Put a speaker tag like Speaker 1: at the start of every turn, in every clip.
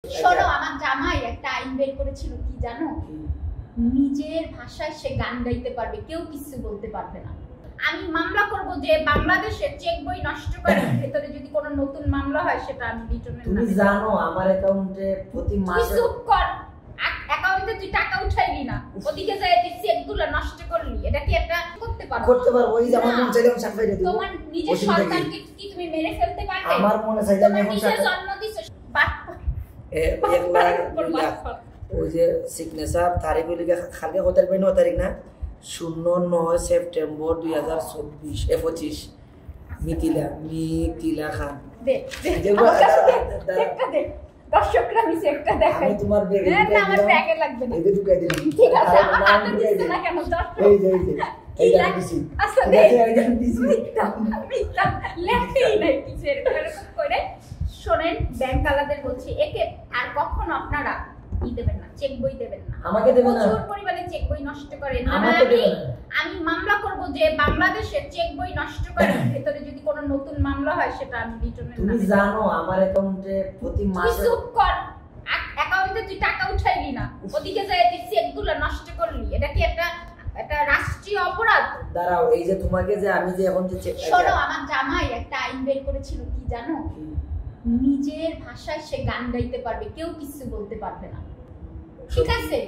Speaker 1: শোনো, আমার জামাই একটা আইন বের করেছিল, কি জানো? নিজের ভাষায় সে গান গাইতে পারবে, কেউ কিছু বলতে পারবে না। আমি মামলা করব যে বাংলাদেশের চেক বই নষ্ট করে ভেতরে যদি কোনো নতুন মামলা হয় সেটা আমি লিটনের নামে।
Speaker 2: তুমি জানো আমার অ্যাকাউন্টে প্রতি মাসে
Speaker 1: চুপ কর, অ্যাকাউন্টে তুই টাকা উঠাইলি না, ওদিকে যায় তুই চেকগুলো নষ্ট করলি, এটা কি একটা করতে পারো?
Speaker 2: করতে পারবো, ওই যেমন মন চাইলে আমি সাফাই দেব।
Speaker 1: তোমার নিজের সন্তানকে কি তুমি মেরে ফেলতে পারবে?
Speaker 2: আমার মনে চাইলে আমি এখন
Speaker 1: নিজের জন্ম দিছো বাট
Speaker 2: ওই যে সিগনেচার তারিখ লিখে খালকে কত তারিখ 9 তারিখ না 09 সেপ্টেম্বর 2024 মিথিলা খান
Speaker 1: দে দর্শকরা মিছে একটা দেখাই।
Speaker 2: আমি তোমার ব্যাগে
Speaker 1: না আমার ব্যাগে লাগবে না,
Speaker 2: এই ঢুকাই দিলাম।
Speaker 1: ঠিক আছে আমার হাতে দিছ না কেন?
Speaker 2: এই যে এই দিছি
Speaker 1: আচ্ছা দে এই দিছি মিথ্যা লেখেই নাই কিছু এরকম করে। শোনেন, ব্যাংক আলাদের বলছি একে আর কখনো আপনারা ই দেবেন না, চেক বই দেবেন না।
Speaker 2: আমাকে দেবেন না,
Speaker 1: প্রচুর পরিমাণে চেক বই নষ্ট করেন।
Speaker 2: আমাকে দেবেন না।
Speaker 1: আমি মামলা করব যে বাংলাদেশের চেক বই নষ্ট করে ভেতরে যদি কোনো নতুন মামলা হয় সেটা আমি লিটনের নামে।
Speaker 2: তুমি জানো আমার অ্যাকাউন্টে প্রতি মাসে
Speaker 1: চুপ কর, অ্যাকাউন্টে তুই টাকা উঠাইলি না, ওদিকে যায় তুই চেকগুলো নষ্ট করলি, এটা কি একটা রাষ্ট্রীয় অপরাধ?
Speaker 2: দাঁড়াও, এই যে তোমাকে যে আমি যে এখন যে চেক
Speaker 1: শোনো, আমার জামাই একটা আইন বের করেছিল, কি জানো? নিজের ভাষায় সে গান গাইতে পারবে, কেউ কিছু বলতে পারবে না, ঠিক আছে?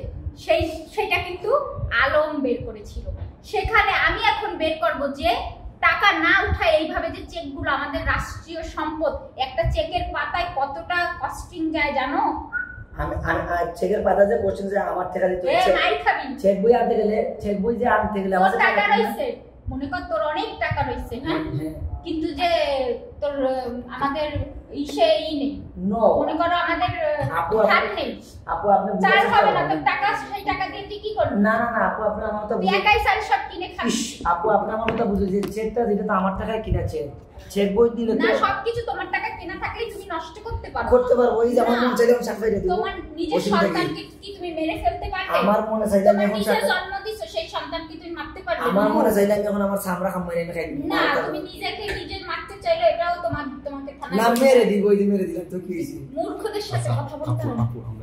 Speaker 1: সেটা কিন্তু আলম বের করেছিল। সেখানে আমি এখন বের করব যে টাকা না উঠায় এইভাবে যে চেকগুলো, আমাদের রাষ্ট্রীয় সম্পদ, একটা চেকের পাতায় কতটা কস্টিং যায় জানো?
Speaker 2: আমি চেকের পাতা যে কোশ্চেন যে আমার টাকা দিতে হচ্ছে,
Speaker 1: নাই খাবি
Speaker 2: চেক বই আনতে গেলে
Speaker 1: আমার টাকা রইছে, মনে কর তোর অনেক টাকা রইছে, হ্যাঁ, কিন্তু যে তোর আমাদের ই নেই, মনে করো আমাদের হাত নেই,
Speaker 2: আপু আপনি
Speaker 1: চাল হবে না, তোর টাকা সেই টাকা দিয়ে তুই কি করবি?
Speaker 2: না আপু আপনি আমার কথা
Speaker 1: তুই একাই চাল সব কিনে খাবি।
Speaker 2: আপু আপনি আমার কথা বুঝে, যে চেকটা যেটা তো আমার টাকায় কিনা চেক বই দিলে
Speaker 1: না, সবকিছু তোমার টাকা কেনা থাকলেই তুমি নষ্ট করতে পারো।
Speaker 2: ওই যেমন মন চাইলে আমি সাফাই দেব।
Speaker 1: তোমার নিজের সন্তানকে কি তুমি মেরে ফেলতে পারবে?
Speaker 2: আমার মনে চাইলে আমি এখন
Speaker 1: নিজের জন্ম দিছো, সেই সন্তানকে তুমি মারতে পারবে?
Speaker 2: আমার মনে চাইলে আমি এখন আমার সামরা খাম মেরে খাই
Speaker 1: না, তুমি নিজেকে নিজের মারতে চাইলে এটাও তোমাকে
Speaker 2: না মেরে দিব, ওই যে মেরে দিলাম তো কি হইছে?
Speaker 1: মূর্খদের সাথে কথা বলতে হবে।